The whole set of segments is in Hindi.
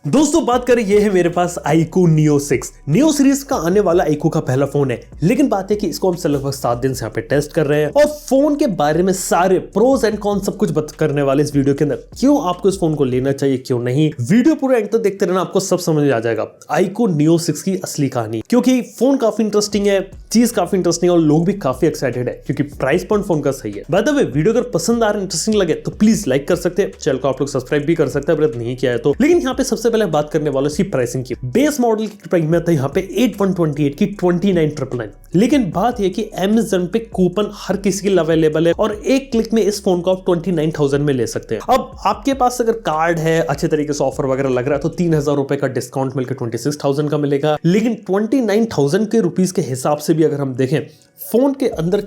दोस्तों बात करें, ये है मेरे पास iQOO Neo 6 Neo सीरीज का आने वाला iQOO का पहला फोन है। लेकिन बात है कि इसको हम लगभग 7 दिन से यहाँ पे टेस्ट कर रहे हैं और फोन के बारे में सारे प्रोज एंड कॉन्स सब कुछ बात करने वाले इस वीडियो के अंदर। क्यों आपको इस फोन को लेना चाहिए, क्यों नहीं, वीडियो पूरा एंड तक देखते रहना, आपको सब समझ में आ जाएगा iQOO Neo 6 की असली कहानी। क्योंकि फोन काफी इंटरेस्टिंग है, चीज काफी इंटरेस्टिंग है और लोग भी काफी एक्साइटेड है क्योंकि प्राइस पॉइंट फोन का सही है। बाय द वे, वीडियो अगर पसंद आ रहा है, इंटरेस्टिंग लगे तो प्लीज लाइक कर सकते हैं, चैनल को आप लोग सब्सक्राइब भी कर सकते हैं अगर नहीं किया है तो। लेकिन यहाँ पे सबसे पहले बात करने वाले इसकी प्राइसिंग की। बेस मॉडल की प्राइस में था यहाँ पे 8128 की 29999। लेकिन बात यह कि Amazon पे कूपन हर किसी के लिए अवेलेबल है और एक क्लिक में इस फोन को आप 29,000 में ले सकते हैं। अब आपके पास अगर कार्ड है, अच्छे तरीके से ऑफर वगैरह लग रहा है तो 3,000 रुपए का डिस्काउंट मिलकर 26,000 का मिलेगा। लेकिन 29,000 के रुपीस के हिसाब से भी अगर हम देखें, फोन के अंदर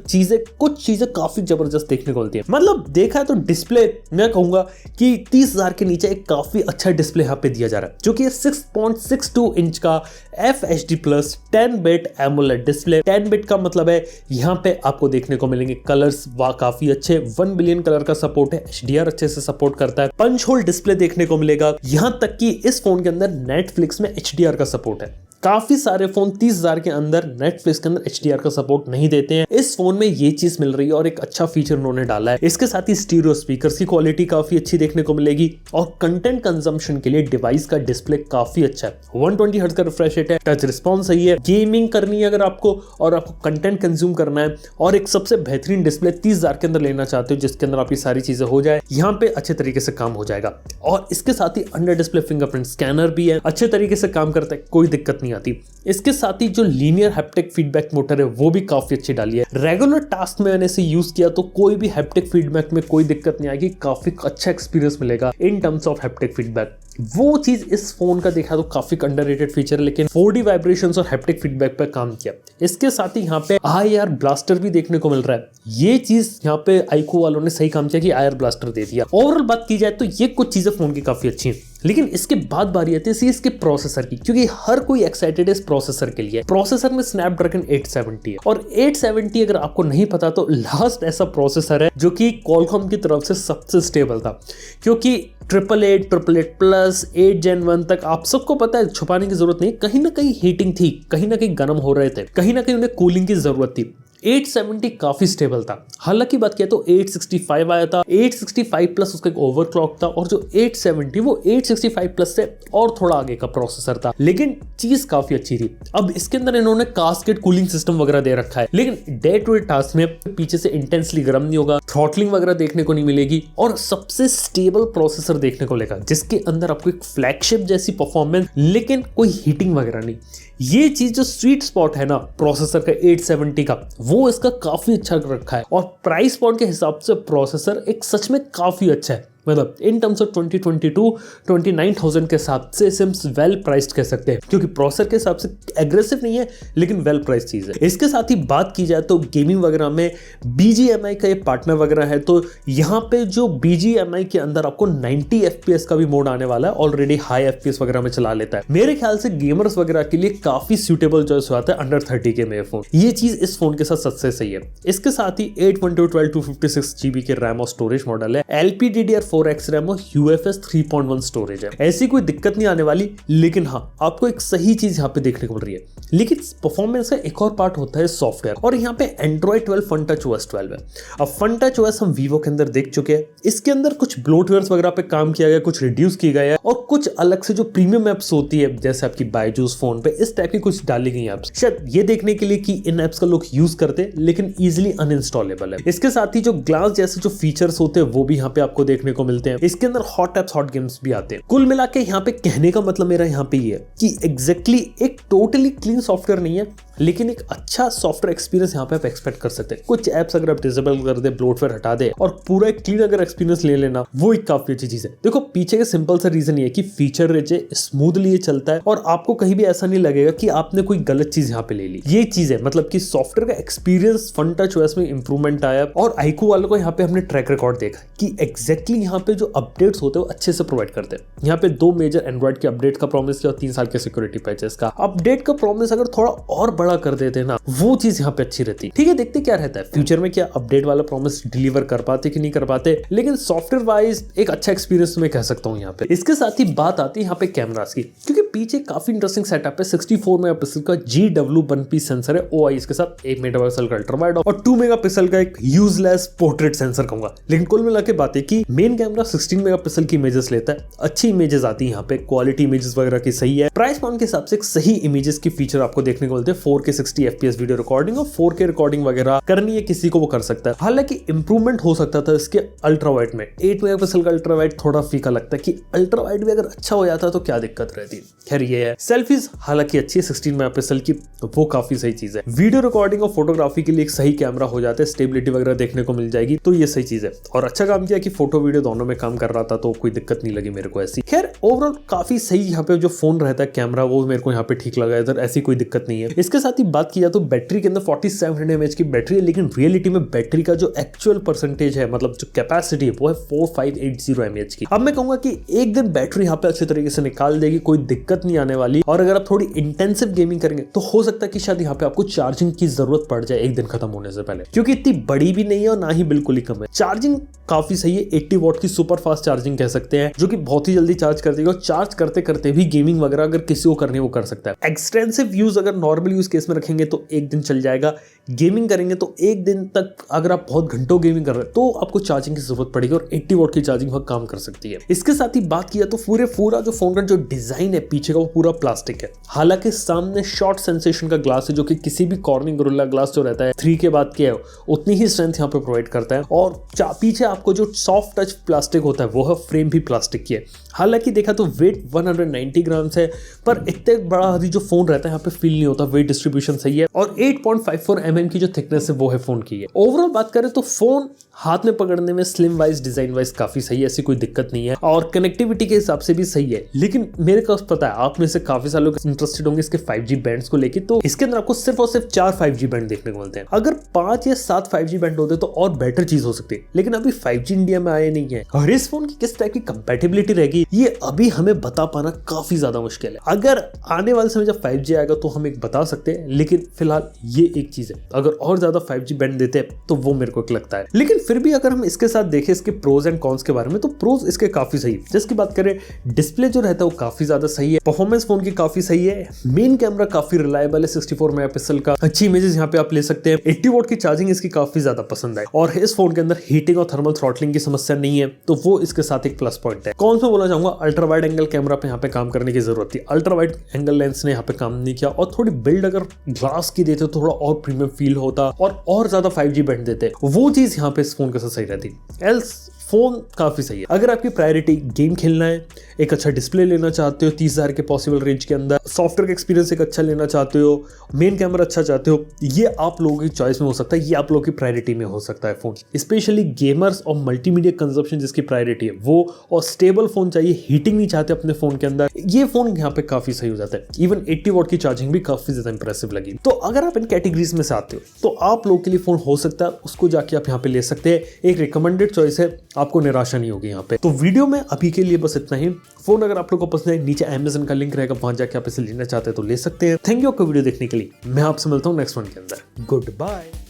कुछ चीजें काफी जबरदस्त देखने को मिलती है। मतलब देखा है तो डिस्प्ले मैं कहूंगा कि 30,000 के नीचे एक काफी अच्छा डिस्प्ले यहाँ पे दिया जा रहा है, जो कि 6.62 इंच का FHD plus 10 bit AMOLED display. 10 bit का मतलब है यहाँ पे आपको देखने को मिलेंगे कलर्स काफी अच्छे, 1 बिलियन कलर का सपोर्ट है, HDR अच्छे से सपोर्ट करता है, पंच होल डिस्प्ले देखने को मिलेगा। यहाँ तक कि इस फोन के अंदर नेटफ्लिक्स में HDR का सपोर्ट है। काफी सारे फोन 30,000 के अंदर नेटफ्लिक्स के अंदर HDR का सपोर्ट नहीं देते हैं, इस फोन में ये चीज मिल रही है और एक अच्छा फीचर उन्होंने डाला है। इसके साथ ही स्टीरियो स्पीकर्स की क्वालिटी काफी अच्छी देखने को मिलेगी और कंटेंट कंजम्पशन के लिए डिवाइस का डिस्प्ले काफी अच्छा है। 120 हर्ट्ज का रिफ्रेश रेट है, टच रिस्पॉन्स सही है, गेमिंग करनी है अगर आपको और आपको कंटेंट कंज्यूम करना है और एक सबसे बेहतरीन डिस्प्ले 30,000 के अंदर लेना चाहते हो जिसके अंदर आपकी सारी चीजें हो जाए, यहाँ पे अच्छे तरीके से काम हो जाएगा। और इसके साथ ही अंडर डिस्प्ले फिंगरप्रिंट स्कैनर भी है, अच्छे तरीके से काम करता है, कोई दिक्कत नहीं आती। इसके साथ ही जो लीनियर हैप्टिक फीडबैक मोटर है वो भी काफी अच्छी डाली है। रेगुलर टास्क में मैंने इसे यूज किया तो कोई भी हैप्टिक फीडबैक में कोई दिक्कत नहीं आएगी, काफी अच्छा एक्सपीरियंस मिलेगा in terms of haptic feedback. वो चीज इस फोन का देखा तो काफी अंडररेटेड फीचर है, लेकिन 4D वाइब्रेशंस और हैप्टिक फीडबैक पर काम किया। इसके साथ ही यहाँ पे IR ब्लास्टर भी देखने को मिल रहा है। ये चीज यहाँ पे iQOO वालों ने सही काम किया कि IR ब्लास्टर दे दिया। ओवरऑल बात की जाए तो ये कुछ चीजें फोन की काफी अच्छी हैं, लेकिन इसके बाद बारी आती है इसके प्रोसेसर की, क्योंकि हर कोई एक्साइटेड है इस प्रोसेसर के लिए। प्रोसेसर में स्नैपड्रैगन 870 है और 870 अगर आपको नहीं पता तो लास्ट ऐसा प्रोसेसर है जो कि Qualcomm की तरफ से सबसे स्टेबल था, क्योंकि 888 प्लस 8 Gen 1 तक आप सबको पता है, छुपाने की जरूरत नहीं, कहीं ना कहीं हीटिंग थी, कहीं ना कहीं गर्म हो रहे थे, कहीं ना कहीं उन्हें कूलिंग की जरूरत थी। 870 काफी स्टेबल था। हालांकि बात किया तो 865 आया था, 865 प्लस उसका एक ओवरक्लॉक था और जो 870 वो 865 प्लस से और थोड़ा आगे का प्रोसेसर था, लेकिन चीज काफी अच्छी थी। अब इसके अंदर इन्होंने कास्केड कूलिंग सिस्टम वगैरह दे रखा है, लेकिन डे टू डे टास्क में पीछे से इंटेंसली गर्म नहीं होगा, थ्रॉटलिंग वगैरह देखने को नहीं मिलेगी और सबसे स्टेबल प्रोसेसर देखने को मिलेगा जिसके अंदर आपको एक फ्लैगशिप जैसी परफॉर्मेंस, लेकिन कोई हीटिंग वगैरह नहीं। ये चीज जो स्वीट स्पॉट है ना प्रोसेसर का 870 का, वो इसका काफी अच्छा रखा है और प्राइस पॉइंट के हिसाब से प्रोसेसर एक सच में काफी अच्छा है। मतलब इन टर्म्स ऑफ 2022 29,000 के हिसाब से सिम्स वेल प्राइस्ड कह सकते हैं, क्योंकि प्रोसेसर के हिसाब से एग्रेसिव नहीं है लेकिन वेल प्राइस्ड चीज है। इसके साथ ही बात की जाए तो गेमिंग वगैरह में BGMI का ये पार्टनर वगैरह है, तो यहाँ पे जो BGMI के अंदर आपको 90 FPS का भी मोड आने वाला है, ऑलरेडी हाई FPS वगैरह में चला लेता है। मेरे ख्याल से गेमर्स वगैरह के लिए काफी सूटेबल चॉइस होता है अंडर 30 के में फोन। ये चीज इस फोन के साथ सबसे सही है। इसके साथ ही 812 256 GB के रैम और स्टोरेज मॉडल है, LPDDR4X रैम और UFS 3.1 स्टोरेज है। ऐसी कोई दिक्कत नहीं आने वाली, लेकिन हाँ आपको एक सही चीज यहाँ पे देखने को मिल रही है। लेकिन परफॉर्मेंस का एक और पार्ट होता है सॉफ्टवेयर, और यहाँ पे Android 12 FunTouchOS 12 है। अब FunTouchOS हम Vivo के अंदर देख चुके हैं, इसके अंदर कुछ ब्लोटवेयर्स वगैरह पे काम किया गया, कुछ रिड्यूस किया गया है और कुछ अलग से जो प्रीमियम एप्स होती है जैसे आपकी बायजूस फोन पे, इस टाइप की कुछ डाली गई एप्स, शायद ये देखने के लिए कि इन एप्स का लोग यूज करते लेकिन इजिली अनइंस्टॉलेबल है। इसके साथ ही जो ग्लास जैसे जो फीचर्स होते हैं वो भी यहाँ पे आपको देखने को मिलते हैं। इसके अंदर हॉट एप्स, हॉट गेम्स भी आते हैं। कुल मिला के यहाँ पे कहने का मतलब मेरा यहाँ पे ये है कि एग्जैक्टली एक टोटली क्लीन सॉफ्टवेयर नहीं है, लेकिन एक अच्छा सॉफ्टवेयर एक्सपीरियंस यहाँ पे आप एक्सपेक्ट कर सकते हैं। कुछ एप्स अगर आप डिसेबल कर दे, ब्लोटवेयर हटा दे और पूरा एक क्लीन अगर एक्सपीरियंस ले लेना, वो एक काफी अच्छी चीज है। देखो पीछे का सिंपल सा रीजन ये है कि फीचर रिच है, स्मूथली ये चलता है और आपको कहीं भी ऐसा नहीं लगेगा कि आपने कोई गलत चीज यहाँ पे ले ली। ये चीज है मतलब कि सॉफ्टवेयर का एक्सपीरियंस FunTouchOS में इंप्रूवमेंट आया और iQOO वालों को यहाँ पे हमने ट्रैक रिकॉर्ड देखा कि एग्जैक्टली यहाँ पे जो अपडेट्स होते हैं वो अच्छे से प्रोवाइड करते हैं। यहाँ पे 2 मेजर एंड्रॉइड के अपडेट का प्रॉमिस किया और 3 साल के सिक्योरिटी पैचेस का अपडेट का प्रॉमिस अगर थोड़ा और बड़ा कर देते हैं ना, वो चीज यहाँ पे अच्छी रहती है। ठीक है, देखते क्या रहता है फ्यूचर में, क्या अपडेट वाला प्रॉमिस डिलीवर कर पाते कि नहीं कर पाते, लेकिन सॉफ्टवेयर वाइज एक अच्छा एक्सपीरियंस मैं कह सकता हूँ यहाँ पे। इसके साथ ही बात आती है यहाँ पे कैमरास की, क्योंकि पीछे काफी इंटरेस्टिंग सेटअप है। 64 मेगापिक्सल का GW1P सेंसर है OIS के साथ, 1 मेगापिक्सल का अल्ट्रा वाइड और 2 मेगापिक्सल का एक यूजलेस पोर्ट्रेट सेंसर कहूंगा। लेकिन कुल मिला के बात है कि मेन कैमरा 16 मेगापिक्सल की इमेजेस लेता है, अच्छी इमेजेस आती है यहाँ पे, क्वालिटी इमेजेस वगैरह की सही है। प्राइस पॉइंट के हिसाब से एक सही इमेजेस की फीचर आपको देखने को मिलते हैं। 4K 60 FPS वीडियो रिकॉर्डिंग और 4K रिकॉर्डिंग वगैरह करनी है किसी को वो कर सकता है। हालांकि इंप्रूवमेंट हो सकता था इसके अल्ट्रा वाइड में। 8 मेगापिक्सल का अल्ट्रा वाइड थोड़ा फीका लगता है कि अल्ट्रा वाइड भी अगर अच्छा हो जाता तो क्या दिक्कत रहती। खैर ये है। सेल्फीज हालांकि अच्छी है 16 मेगापिक्सल की, तो वो काफी सही चीज है। वीडियो रिकॉर्डिंग और फोटोग्राफी के लिए एक सही कैमरा हो जाता है, स्टेबिलिटी वगैरह देखने को मिल जाएगी, तो ये सही चीज है। और अच्छा काम किया कि फोटो वीडियो दोनों में काम कर रहा था, तो कोई दिक्कत नहीं लगी मेरे को ऐसी। खैर ओवरऑल काफी सही यहाँ पे जो फोन रहता है कैमरा, वो मेरे को यहाँ पे ठीक लगा, इधर ऐसी कोई दिक्कत नहीं है। इसके साथ ही बात किया तो बैटरी के अंदर 4700 mAh की बैटरी है, लेकिन रियलिटी में बैटरी का जो एक्चुअल परसेंटेज है, मतलब जो कैपेसिटी है, वो है 4580 mAh की। अब मैं कहूंगा कि एक दिन बैटरी यहाँ पे अच्छे तरीके से निकाल देगी, कोई दिक्कत नहीं आने वाली। और अगर आप थोड़ी इंटेंसिव गेमिंग करेंगे तो हो सकता है कि शायद यहाँ पे आपको चार्जिंग की जरूरत पड़ जाए एक दिन खत्म होने से पहले, क्योंकि इतनी बड़ी भी नहीं है और ना ही बिल्कुल ही कम है। चार्जिंग काफी सही है, 80 वॉट की सुपर फास्ट चार्जिंग कह सकते हैं, जो कि बहुत ही जल्दी चार्ज कर देगा। और चार्ज करते करते भी गेमिंग वगैरह अगर किसी को करनी है वो कर सकता है। एक्सटेंसिव यूज अगर नॉर्मल यूज केस में रखेंगे तो एक दिन चल जाएगा, गेमिंग करेंगे तो एक दिन तक, अगर आप बहुत घंटों गेमिंग कर रहे हैं तो आपको चार्जिंग की जरूरत पड़ेगी, और 80 वॉट की चार्जिंग वह काम कर सकती है। इसके साथ ही बात किया तो पूरा जो फोन का जो डिजाइन है पीछे का, वो पूरा प्लास्टिक है। हालांकि सामने शॉर्ट सेंसेशन का ग्लास है, जो कि किसी भी कॉर्निंग गोरिल्ला ग्लास जो रहता है 3 के बाद के है, उतनी ही स्ट्रेंथ यहाँ पे प्रोवाइड करता है। और पीछे आपको जो सॉफ्ट टच प्लास्टिक होता है, वो है फ्रेम भी प्लास्टिक की है। हालांकि देखा तो वेट 190 ग्राम्स है, पर इतने बड़ा जो फोन रहता है यहाँ पे फील नहीं होता, वेट डिस्ट्रीब्यूशन सही है। और 8.54 mm की जो थिकनेस है वो है फोन की है। ओवरऑल बात करें तो फोन हाथ में पकड़ने में स्लिम वाइज, डिजाइन वाइज काफी सही है, ऐसी कोई दिक्कत नहीं है, और कनेक्टिविटी के हिसाब से भी सही है। लेकिन मेरे को पता है आप में से काफी सारे लोग इंटरेस्टेड होंगे इसके 5G बैंड्स को लेके, तो इसके अंदर आपको सिर्फ और सिर्फ 4 5G बैंड देखने को मिलते हैं। अगर 5 या 7 5G बैंड होते तो और बेटर चीज हो सकती है, लेकिन अभी 5G इंडिया में आए नहीं है। और इस फोन की किस टाइप की कंपैटिबिलिटी रहेगी ये अभी हमें बता पाना काफी ज्यादा मुश्किल है। अगर आने वाले समय जब 5G आएगा तो हम एक बता सकते हैं, लेकिन फिलहाल ये एक चीज है, अगर और ज्यादा 5G बैंड देते हैं तो वो मेरे को लगता है। लेकिन फिर भी अगर हम इसके साथ देखें इसके प्रोज एंड कॉन्स के बारे में, तो प्रोज इसके काफी सही है। जिसकी बात करें, डिस्प्ले जो रहता है वो काफी ज्यादा सही है, परफॉर्मेंस फोन की काफी सही है, मेन कैमरा काफी रिलायबल है 64 मेगापिक्सल का, अच्छी इमेजेस यहाँ पे आप ले सकते हैं। 80 वॉट की चार्जिंग इसकी काफी ज्यादा पसंद है, और इस फोन के अंदर हीटिंग और थर्मल थ्रॉटलिंग की समस्या नहीं है, तो वो इसके साथ एक प्लस पॉइंट है। कौन सा बोला चाहूंगा, अल्ट्रा वाइड एंगल कैमरा पे यहाँ पे काम करने की जरूरत थी। अल्ट्रा वाइड एंगल लेंस ने यहाँ पे काम नहीं किया, और थोड़ी बिल्ड अगर ग्लास की देते तो थोड़ा और प्रीमियम फील होता, और ज्यादा 5G बैंड देते, वो चीज यहाँ पे इस फोन के साथ सही रहती। एल्स फोन काफी सही है। अगर आपकी प्रायोरिटी गेम खेलना है, एक अच्छा डिस्प्ले लेना चाहते हो 30,000 के पॉसिबल रेंज के अंदर, सॉफ्टवेयर का एक्सपीरियंस एक अच्छा लेना चाहते हो, मेन कैमरा अच्छा चाहते हो, ये आप लोगों की चॉइस में हो सकता है, ये आप लोगों की प्रायोरिटी में हो सकता है फोन। स्पेशली गेमर्स और मल्टीमीडिया कंजप्शन जिसकी प्रायोरिटी है वो, और स्टेबल फोन चाहिए, हीटिंग नहीं चाहते अपने फोन के अंदर, ये फोन यहाँ पे काफी सही हो जाता है। इवन 80 वॉट की चार्जिंग भी काफी ज्यादा इंप्रेसिव लगी। तो अगर आप इन कैटेगरीज में से आते हो तो आप लोगों के लिए फोन हो सकता है, उसको जाके आप यहाँ पे ले सकते हैं। एक रिकमेंडेड चॉइस है, आपको निराशा नहीं होगी यहाँ पे। तो वीडियो में अभी के लिए बस इतना ही। फोन अगर आप लोग को पसंद है, नीचे Amazon का लिंक रहेगा, वहां जाके आप इसे लेना चाहते हैं तो ले सकते हैं। थैंक यू आपको वीडियो देखने के लिए। मैं आपसे मिलता हूँ नेक्स्ट वन के अंदर। Good bye.